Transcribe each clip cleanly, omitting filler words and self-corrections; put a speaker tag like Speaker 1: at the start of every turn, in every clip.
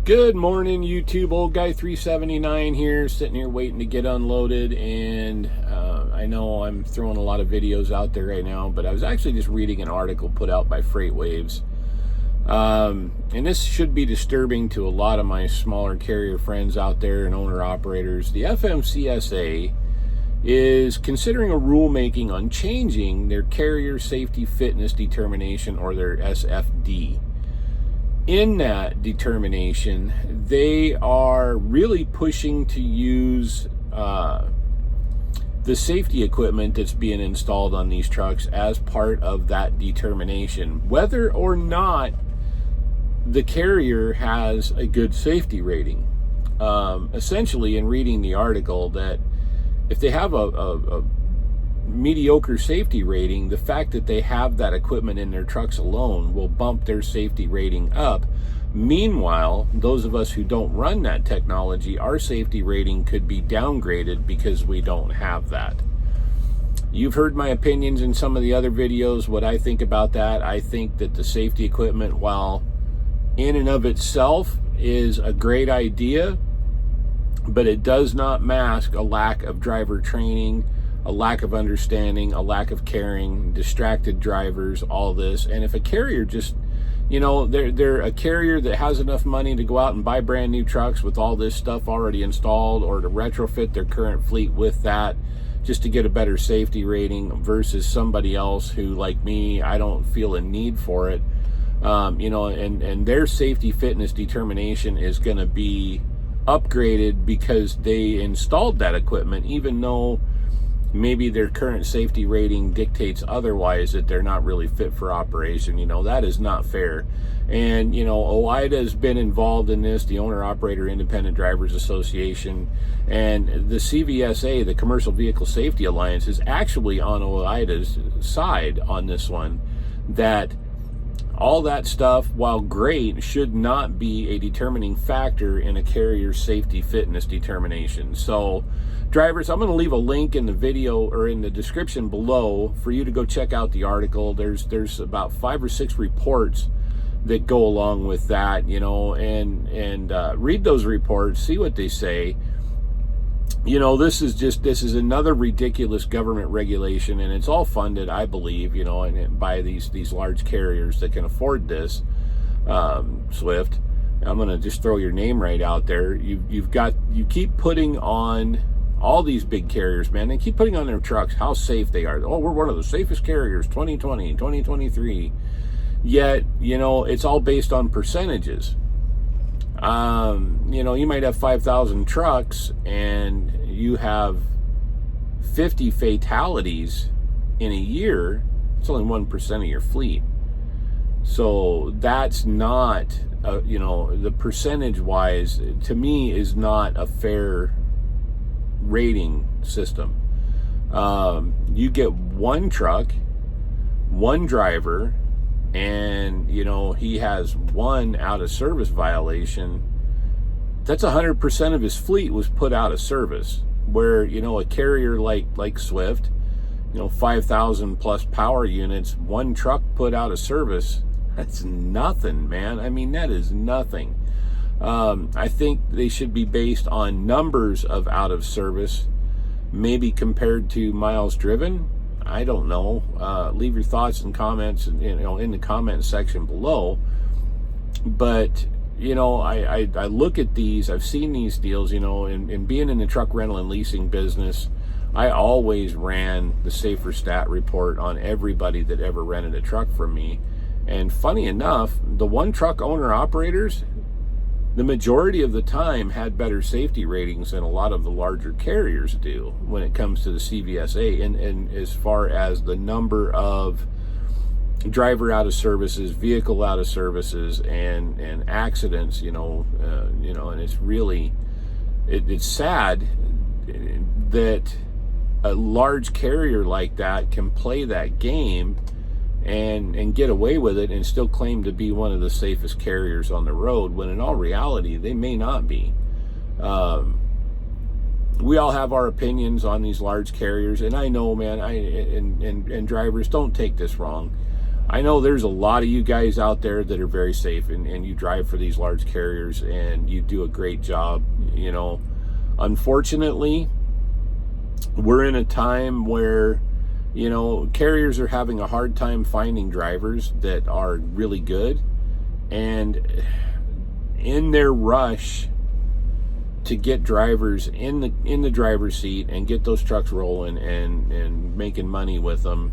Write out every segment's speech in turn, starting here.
Speaker 1: Good morning, YouTube. Old guy 379 here, sitting here waiting to get unloaded. And I know I'm throwing a lot of videos out there right now, but I was actually just reading an article put out by FreightWaves. And this should be disturbing to a lot of my smaller carrier friends out there and owner-operators. The FMCSA is considering a rulemaking on changing their carrier safety fitness determination, or their SFD. In that determination, they are really pushing to use the safety equipment that's being installed on these trucks as part of that determination, whether or not the carrier has a good safety rating. Essentially, in reading the article, that if they have a mediocre safety rating, the fact that they have that equipment in their trucks alone will bump their safety rating up. Meanwhile, those of us who don't run that technology, our safety rating could be downgraded because we don't have that. You've heard my opinions in some of the other videos, what I think about that. I think that the safety equipment, while in and of itself is a great idea, but it does not mask a lack of driver training, a lack of understanding, a lack of caring, distracted drivers, all this. And if a carrier just, they're a carrier that has enough money to go out and buy brand new trucks with all this stuff already installed, or to retrofit their current fleet with that just to get a better safety rating, versus somebody else who, like me, I don't feel a need for it. And their safety fitness determination is going to be upgraded because they installed that equipment, even though maybe their current safety rating dictates otherwise, that they're not really fit for operation. That is not fair. And, OIDA has been involved in this, the Owner-Operator Independent Drivers Association, and the CVSA, the Commercial Vehicle Safety Alliance, is actually on OIDA's side on this one, that all that stuff, while great, should not be a determining factor in a carrier's safety fitness determination. So, drivers, I'm going to leave a link in the video or in the description below for you to go check out the article. There's about 5 or 6 reports that go along with that, and read those reports, see what they say. This is another ridiculous government regulation, and it's all funded, I believe, and by these large carriers that can afford this. Swift, I'm going to just throw your name right out there. You keep putting on all these big carriers, man. They keep putting on their trucks how safe they are. Oh, we're one of the safest carriers, 2020, 2023. Yet, it's all based on percentages. You might have 5,000 trucks and you have 50 fatalities in a year. It's only 1% of your fleet. So that's not, the percentage wise, to me, is not a fair rating system. You get one truck, one driver, and he has one out of service violation. That's 100% of his fleet was put out of service. Where a carrier like Swift, 5,000 plus power units, one truck put out of service, that's nothing, man. I mean, that is nothing. I think they should be based on numbers of out of service, maybe compared to miles driven. I don't know. Leave your thoughts and comments, in the comment section below. But I look at these. I've seen these deals. And being in the truck rental and leasing business, I always ran the Safer Stat report on everybody that ever rented a truck from me. And funny enough, the one truck owner operators, the majority of the time, had better safety ratings than a lot of the larger carriers do when it comes to the CVSA, and as far as the number of driver out of services, vehicle out of services, and accidents, and it's really, it's sad that a large carrier like that can play that game and get away with it and still claim to be one of the safest carriers on the road, when in all reality they may not be. We all have our opinions on these large carriers, and I know, man, and drivers, don't take this wrong. I know there's a lot of you guys out there that are very safe, and you drive for these large carriers and you do a great job. Unfortunately, we're in a time where, carriers are having a hard time finding drivers that are really good. And in their rush to get drivers in the driver's seat and get those trucks rolling and making money with them,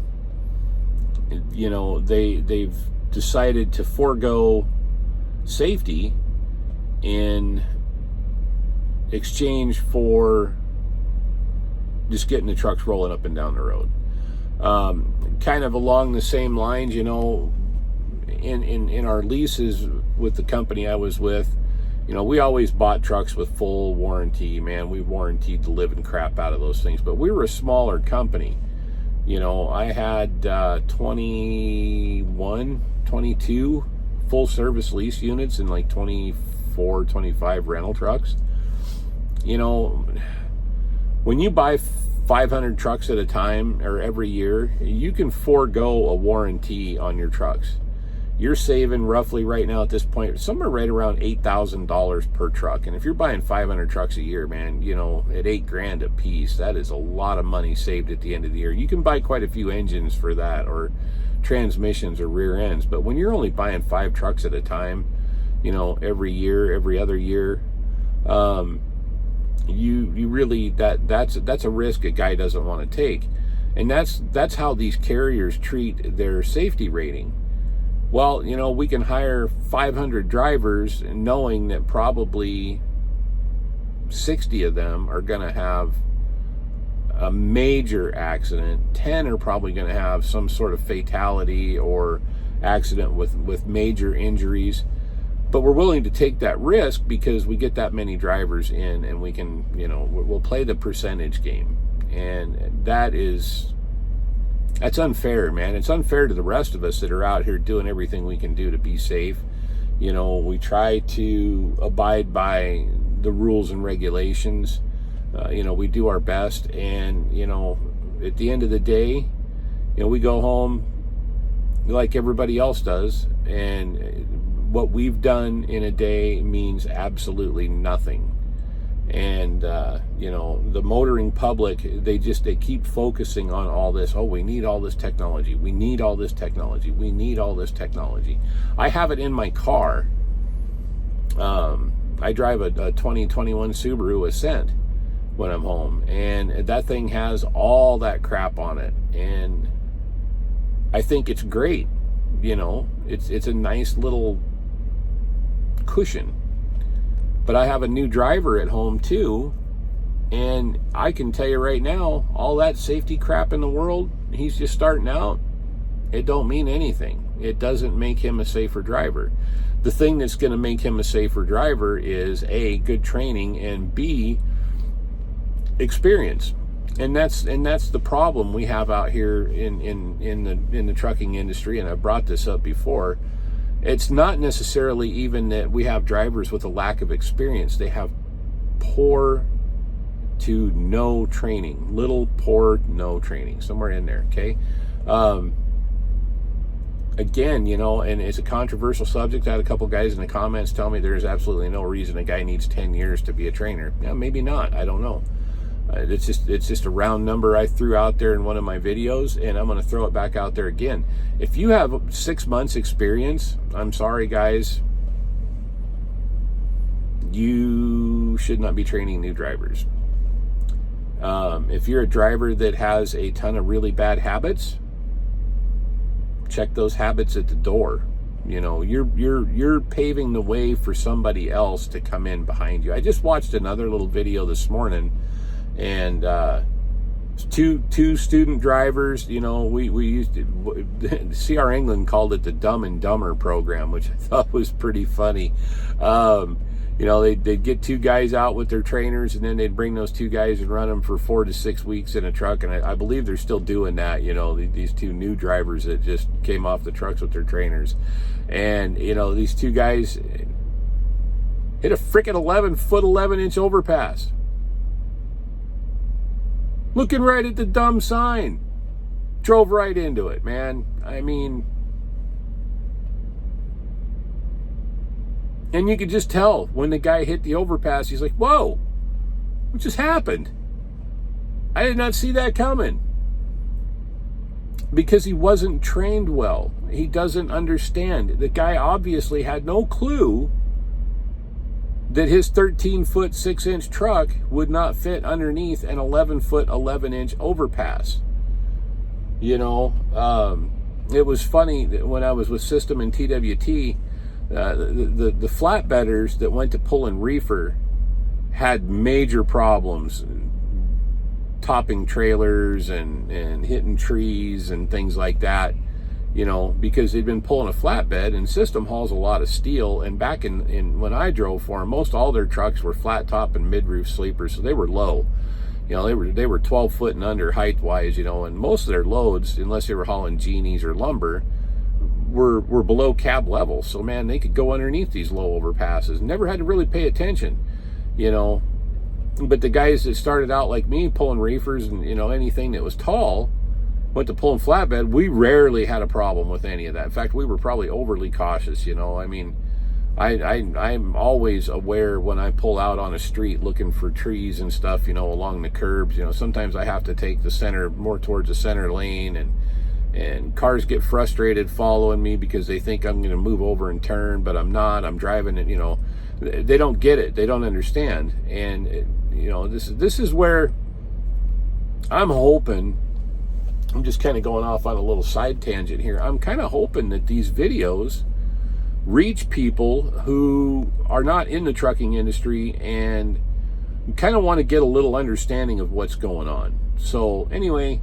Speaker 1: they've decided to forego safety in exchange for just getting the trucks rolling up and down the road. Kind of along the same lines, in our leases with the company I was with, we always bought trucks with full warranty, man. We warrantied the living crap out of those things, but we were a smaller company. I had 22 full service lease units and like 24, 25 rental trucks. When you buy 500 trucks at a time or every year, you can forego a warranty on your trucks. You're saving roughly right now at this point somewhere right around $8,000 per truck. And if you're buying 500 trucks a year, man, at $8,000 a piece, that is a lot of money saved at the end of the year. You can buy quite a few engines for that, or transmissions or rear ends. But when you're only buying 5 trucks at a time, every year, every other year, you really, that's a risk a guy doesn't want to take. And that's how these carriers treat their safety rating. Well, we can hire 500 drivers knowing that probably 60 of them are going to have a major accident. 10 are probably going to have some sort of fatality or accident with major injuries. But we're willing to take that risk because we get that many drivers in, and we can, we'll play the percentage game. And that's unfair, man. It's unfair to the rest of us that are out here doing everything we can do to be safe. We try to abide by the rules and regulations. We do our best, and, at the end of the day, we go home like everybody else does, and what we've done in a day means absolutely nothing. And the motoring public, they keep focusing on all this. Oh, we need all this technology. We need all this technology. We need all this technology. I have it in my car. I drive a 2021 Subaru Ascent when I'm home, and that thing has all that crap on it, and I think it's great. It's a nice little cushion. But I have a new driver at home too, and I can tell you right now, all that safety crap in the world, he's just starting out, it don't mean anything. It doesn't make him a safer driver. The thing that's going to make him a safer driver is A, good training, and B, experience. And that's the problem we have out here in the trucking industry, and I've brought this up before. It's not necessarily even that we have drivers with a lack of experience. They have poor to no training, no training, somewhere in there, okay? Again, and it's a controversial subject. I had a couple guys in the comments tell me there's absolutely no reason a guy needs 10 years to be a trainer. Yeah, maybe not. I don't know. It's just a round number I threw out there in one of my videos, and I'm going to throw it back out there again. If you have 6 months experience, I'm sorry, guys, you should not be training new drivers. If you're a driver that has a ton of really bad habits, check those habits at the door. You're paving the way for somebody else to come in behind you. I just watched another little video this morning, and two student drivers. We used to, CR England called it the Dumb and Dumber program, which I thought was pretty funny. They'd get 2 guys out with their trainers, and then they'd bring those 2 guys and run them for 4 to 6 weeks in a truck. And I believe they're still doing that. These 2 new drivers that just came off the trucks with their trainers, and these 2 guys hit a freaking 11-inch overpass, looking right at the dumb sign, drove right into it, man. I mean, And you could just tell when the guy hit the overpass, he's like, whoa, what just happened? I did not see that coming. Because he wasn't trained well. He doesn't understand. The guy obviously had no clue that his 13-foot, 6-inch truck would not fit underneath an 11-foot, 11-inch overpass. You know, it was funny that when I was with System and TWT, the flatbedders that went to pulling reefer had major problems topping trailers and hitting trees and things like that, you know, because they'd been pulling a flatbed, and System hauls a lot of steel. And back in when I drove for them, most all their trucks were flat top and mid-roof sleepers, so they were low. You know, they were 12 foot and under height-wise, you know, and most of their loads, unless they were hauling genies or lumber, were below cab level. So, man, they could go underneath these low overpasses. Never had to really pay attention, you know. But the guys that started out like me, pulling reefers and, you know, anything that was tall, went to pulling flatbed, we rarely had a problem with any of that. In fact, we were probably overly cautious, you know. I mean, I'm always aware when I pull out on a street looking for trees and stuff, you know, along the curbs. You know, sometimes I have to take the center, more towards the center lane, and cars get frustrated following me because they think I'm going to move over and turn, but I'm not. I'm driving it, you know. They don't get it. They don't understand. And, you know, this is where I'm hoping, I'm just kind of going off on a little side tangent here. I'm kind of hoping that these videos reach people who are not in the trucking industry and kind of want to get a little understanding of what's going on. So anyway,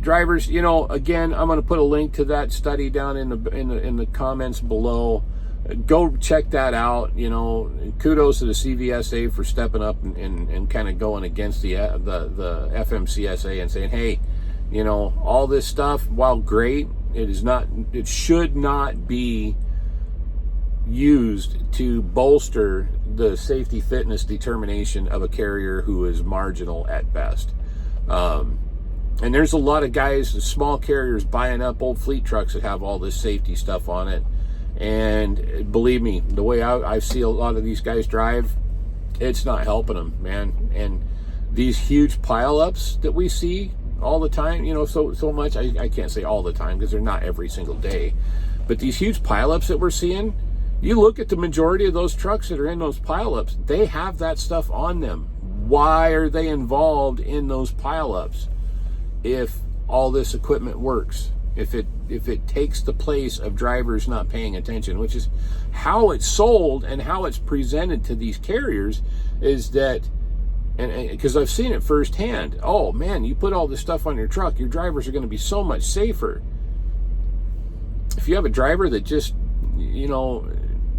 Speaker 1: drivers, you know, again, I'm going to put a link to that study down in the comments below. Go check that out. You know, kudos to the CVSA for stepping up and kind of going against the FMCSA and saying, hey, you know, all this stuff, while great, it should not be used to bolster the safety fitness determination of a carrier who is marginal at best. And there's a lot of guys, small carriers, buying up old fleet trucks that have all this safety stuff on it. And believe me, the way I see a lot of these guys drive, it's not helping them, man. And these huge pileups that we see all the time, you know, so much, I can't say all the time because they're not every single day, but these huge pileups that we're seeing, you look at the majority of those trucks that are in those pileups, they have that stuff on them. Why are they involved in those pileups if all this equipment works? If it takes the place of drivers not paying attention, which is how it's sold and how it's presented to these carriers, is that, and because I've seen it firsthand, oh man, you put all this stuff on your truck, your drivers are going to be so much safer. If you have a driver that just, you know,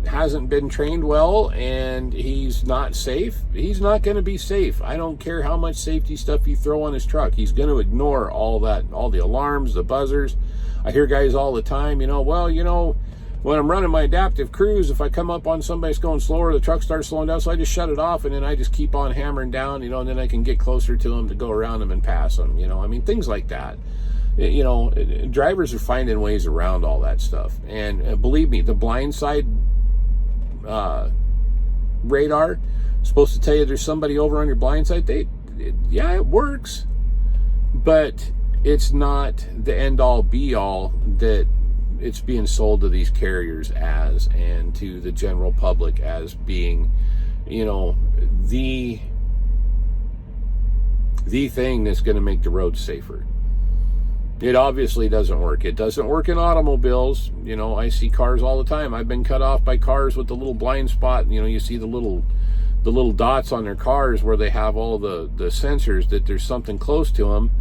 Speaker 1: hasn't been trained well and he's not safe, he's not going to be safe. I don't care how much safety stuff you throw on his truck. He's going to ignore all that, all the alarms, the buzzers. I hear guys all the time, you know, well, you know, when I'm running my adaptive cruise, if I come up on somebody that's going slower, the truck starts slowing down, so I just shut it off, and then I just keep on hammering down, you know, and then I can get closer to them to go around them and pass them, you know. I mean, things like that. You know, drivers are finding ways around all that stuff. And believe me, the blind side radar is supposed to tell you there's somebody over on your blind side. Yeah, it works, but it's not the end-all be-all that it's being sold to these carriers as, and to the general public as being, you know, the thing that's going to make the roads safer. It obviously doesn't work. It doesn't work in automobiles. You know, I see cars all the time. I've been cut off by cars with the little blind spot. You know, you see the little dots on their cars where they have all the sensors that there's something close to them.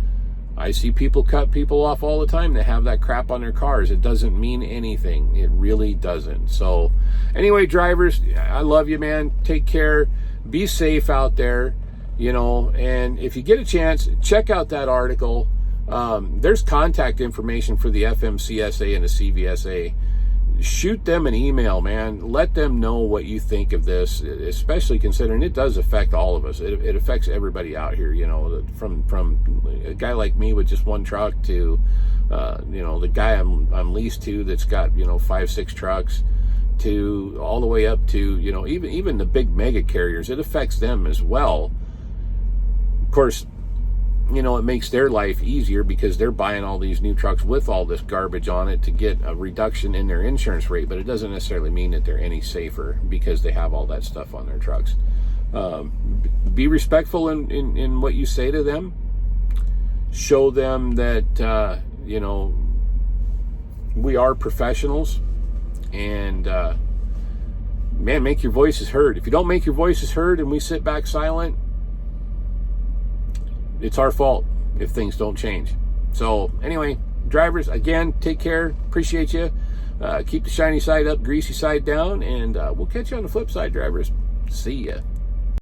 Speaker 1: I see people cut people off all the time that have that crap on their cars. It doesn't mean anything. It really doesn't. So anyway, drivers, I love you, man. Take care. Be safe out there, you know, and if you get a chance, check out that article. There's contact information for the FMCSA and the CVSA. Shoot them an email, man. Let them know what you think of this, especially considering it does affect all of us. It affects everybody out here, you know, from a guy like me with just one truck to, you know, the guy I'm leased to that's got, you know, 5-6 trucks, to all the way up to, you know, even the big mega carriers. It affects them as well. Of course, you know, it makes their life easier because they're buying all these new trucks with all this garbage on it to get a reduction in their insurance rate, but it doesn't necessarily mean that they're any safer because they have all that stuff on their trucks. Be respectful in what you say to them. Show them that, you know, we are professionals, and man, make your voices heard. If you don't make your voices heard and we sit back silent, it's our fault if things don't change. So anyway, drivers, again, take care. Appreciate you. Keep the shiny side up, greasy side down, and we'll catch you on the flip side, drivers. See ya.